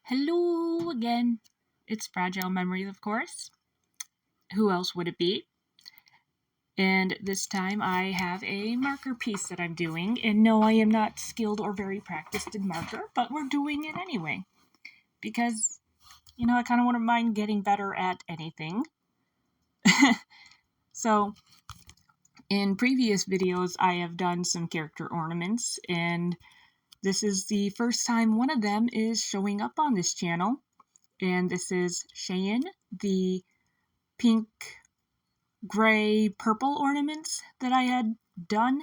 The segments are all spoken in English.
Hello again. It's Fragile Memories, of course. Who else would it be? And this time I have a marker piece that I'm doing. And no, I am not skilled or very practiced in marker, but we're doing it anyway. Because, I kind of wouldn't mind getting better at anything. So, in previous videos, I have done some character ornaments, and this is the first time one of them is showing up on this channel. And this is Cheyenne, the pink, gray, purple ornaments that I had done.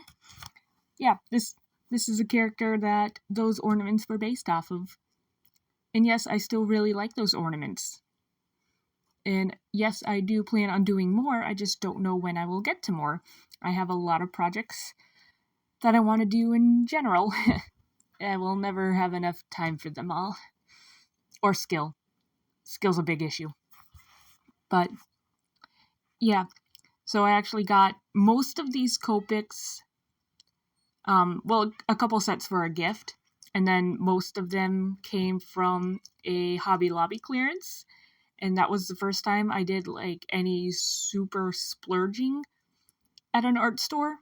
Yeah, this is a character that those ornaments were based off of. And yes, I still really like those ornaments. And yes, I do plan on doing more, I just don't know when I will get to more. I have a lot of projects that I want to do in general. I will never have enough time for them all. Or skill. Skill's a big issue. But, yeah. So I actually got most of these Copics, a couple sets for a gift. And then most of them came from a Hobby Lobby clearance. And that was the first time I did like any super splurging at an art store.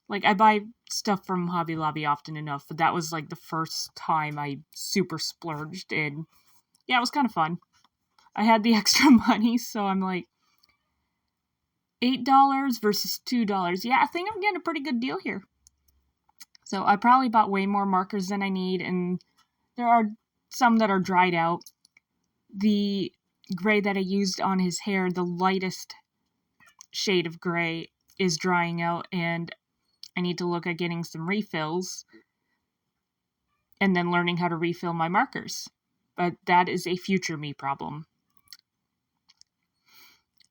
Like, I buy stuff from Hobby Lobby often enough, but that was like the first time I super splurged. And yeah, it was kind of fun. I had the extra money, so I'm like, $8 versus $2. Yeah, I think I'm getting a pretty good deal here. So I probably bought way more markers than I need, and there are some that are dried out. The gray that I used on his hair, the lightest shade of gray, is drying out, and I need to look at getting some refills and then learning how to refill my markers. But that is a future me problem.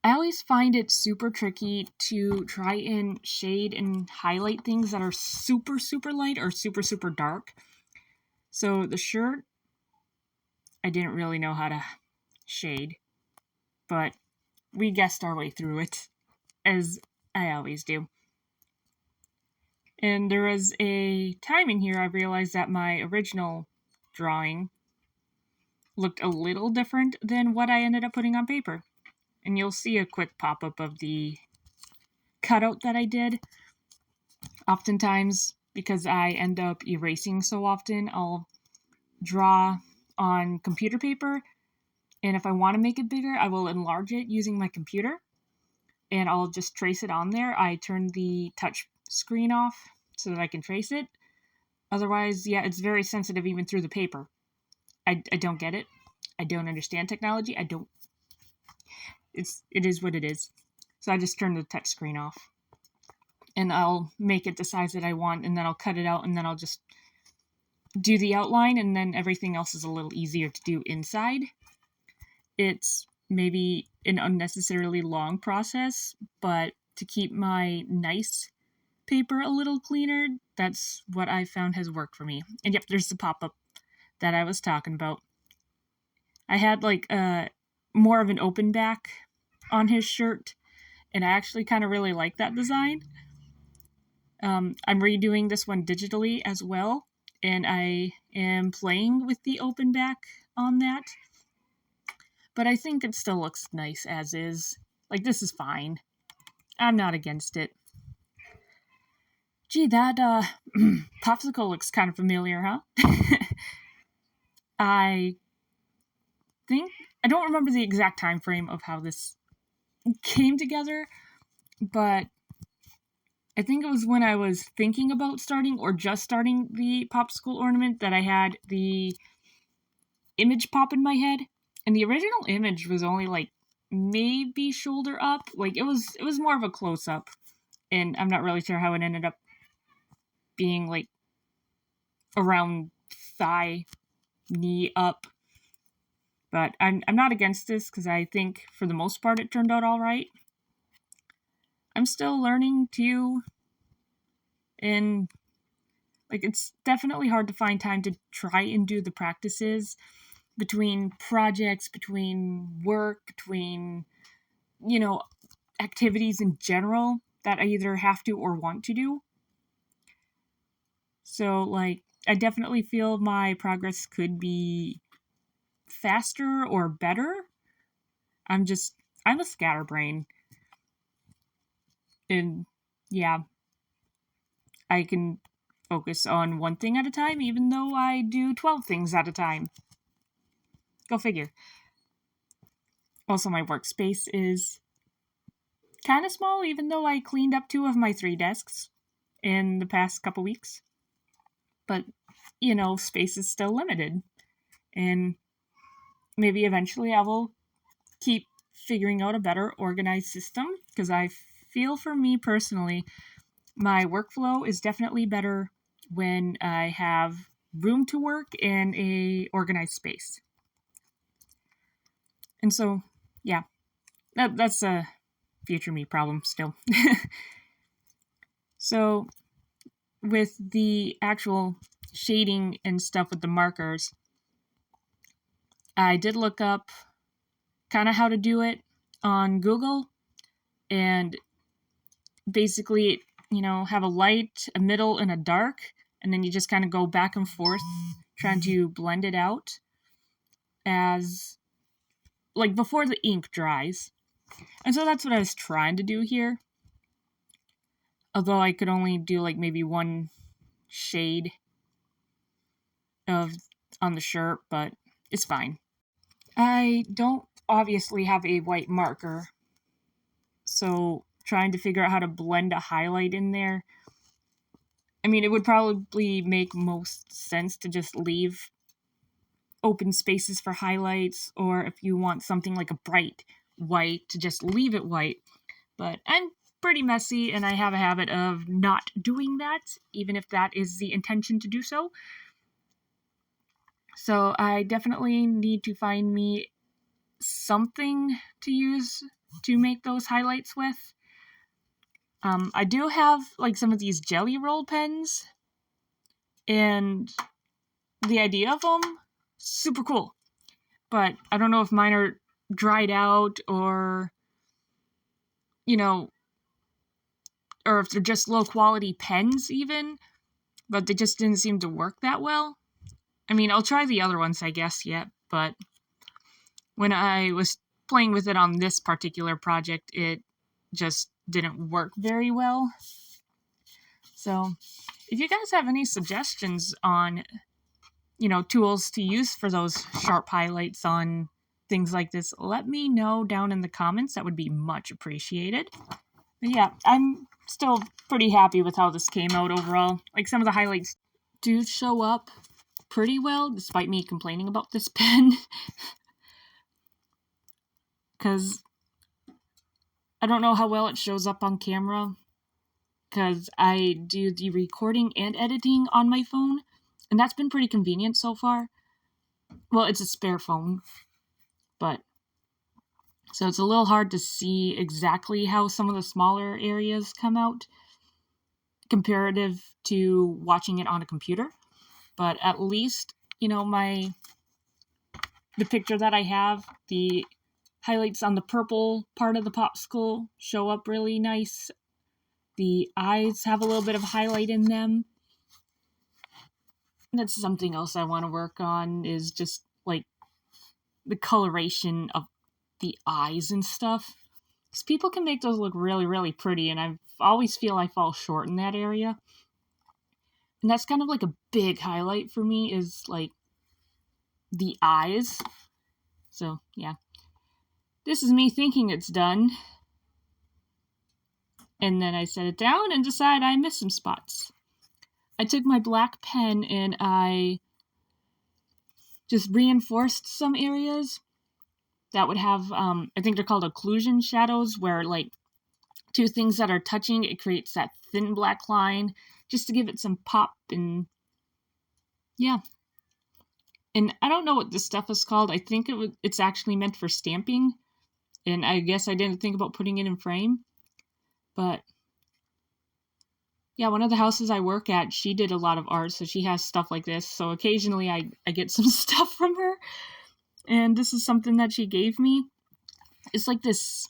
I always find it super tricky to try and shade and highlight things that are super, super light or super, super dark. So the shirt, I didn't really know how to shade, but we guessed our way through it, as I always do. And there was a time in here I realized that my original drawing looked a little different than what I ended up putting on paper. And you'll see a quick pop-up of the cutout that I did. Oftentimes, because I end up erasing so often, I'll draw on computer paper, and if I want to make it bigger, I will enlarge it using my computer, and I'll just trace it on there. I turn the touch screen off so that I can trace it. Otherwise, yeah, it's very sensitive even through the paper. I don't get it. I don't understand technology. It is what it is. So I just turn the touch screen off. And I'll make it the size that I want, and then I'll cut it out, and then I'll just do the outline, and then everything else is a little easier to do inside. It's maybe an unnecessarily long process, but to keep my nice paper a little cleaner, that's what I found has worked for me. And yep, there's the pop-up that I was talking about. I had like more of an open back on his shirt, and I actually kind of really like that design. I'm redoing this one digitally as well, and I am playing with the open back on that. But I think it still looks nice as is. Like, this is fine. I'm not against it. Gee, that popsicle looks kind of familiar, huh? I don't remember the exact time frame of how this came together, but I think it was when I was thinking about starting or just starting the popsicle ornament that I had the image pop in my head. And the original image was only like maybe shoulder up. Like, it was more of a close up. And I'm not really sure how it ended up being like around thigh, knee up. But I'm not against this because I think for the most part it turned out all right. I'm still learning too, and like, it's definitely hard to find time to try and do the practices between projects, between work, between, activities in general that I either have to or want to do. So, like, I definitely feel my progress could be faster or better. I'm a scatterbrain. And yeah, I can focus on one thing at a time, even though I do 12 things at a time. Go figure. Also, my workspace is kind of small, even though I cleaned up 2 of my 3 desks in the past couple weeks. But, space is still limited. And maybe eventually I will keep figuring out a better organized system, because I feel, for me personally, my workflow is definitely better when I have room to work in a organized space. And so, yeah, that's a future me problem still. So, with the actual shading and stuff with the markers, I did look up kind of how to do it on Google, and basically, have a light, a middle, and a dark, and then you just kind of go back and forth trying to blend it out as, like, before the ink dries. And so that's what I was trying to do here. Although I could only do, like, maybe one shade on the shirt, but it's fine. I don't obviously have a white marker, so trying to figure out how to blend a highlight in there. I mean, it would probably make most sense to just leave open spaces for highlights, or if you want something like a bright white, to just leave it white. But I'm pretty messy, and I have a habit of not doing that, even if that is the intention to do so. So I definitely need to find me something to use to make those highlights with. I do have, like, some of these jelly roll pens, and the idea of them, super cool. But I don't know if mine are dried out, or, or if they're just low quality pens even, but they just didn't seem to work that well. I mean, I'll try the other ones, I guess, yet, but when I was playing with it on this particular project, it just didn't work very well. So, if you guys have any suggestions on, tools to use for those sharp highlights on things like this, let me know down in the comments. That would be much appreciated. But yeah, I'm still pretty happy with how this came out overall. Like, some of the highlights do show up pretty well, despite me complaining about this pen. Because I don't know how well it shows up on camera, because I do the recording and editing on my phone, and that's been pretty convenient so far. Well, it's a spare phone, but so it's a little hard to see exactly how some of the smaller areas come out comparative to watching it on a computer. But at least, the picture that I have, the highlights on the purple part of the popsicle show up really nice. The eyes have a little bit of highlight in them. That's something else I want to work on, is just, like, the coloration of the eyes and stuff. Because people can make those look really, really pretty, and I always feel I fall short in that area. And that's kind of like a big highlight for me, is, like, the eyes. So, yeah. This is me thinking it's done. And then I set it down and decide I missed some spots. I took my black pen and I just reinforced some areas that would have, I think they're called occlusion shadows, where, like, 2 things that are touching, it creates that thin black line, just to give it some pop. And yeah. And I don't know what this stuff is called. I think it's actually meant for stamping, and I guess I didn't think about putting it in frame. But yeah, one of the houses I work at, she did a lot of art, so she has stuff like this. So occasionally I get some stuff from her, and this is something that she gave me. It's like this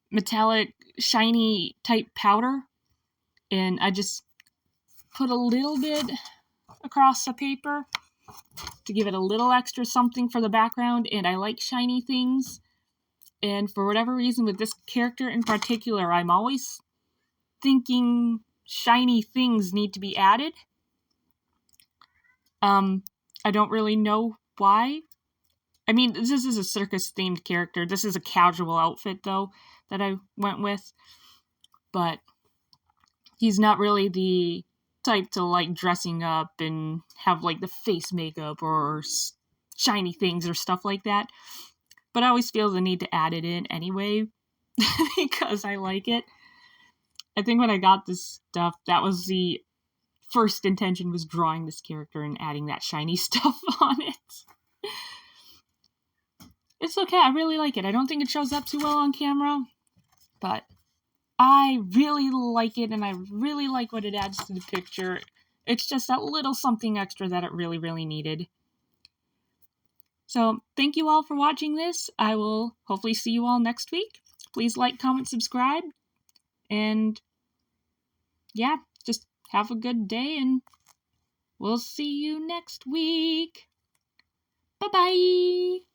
metallic, shiny type powder, and I just put a little bit across the paper, to give it a little extra something for the background, and I like shiny things. And for whatever reason, with this character in particular, I'm always thinking shiny things need to be added. I don't really know why. I mean, this is a circus-themed character. This is a casual outfit, though, that I went with. But he's not really the type to like dressing up and have like the face makeup or shiny things or stuff like that. But I always feel the need to add it in anyway because I like it. I think when I got this stuff, that was the first intention, was drawing this character and adding that shiny stuff on it. It's okay, I really like it. I don't think it shows up too well on camera, but I really like it, and I really like what it adds to the picture. It's just that little something extra that it really, really needed. So, thank you all for watching this. I will hopefully see you all next week. Please like, comment, subscribe, and yeah, just have a good day, and we'll see you next week. Bye-bye!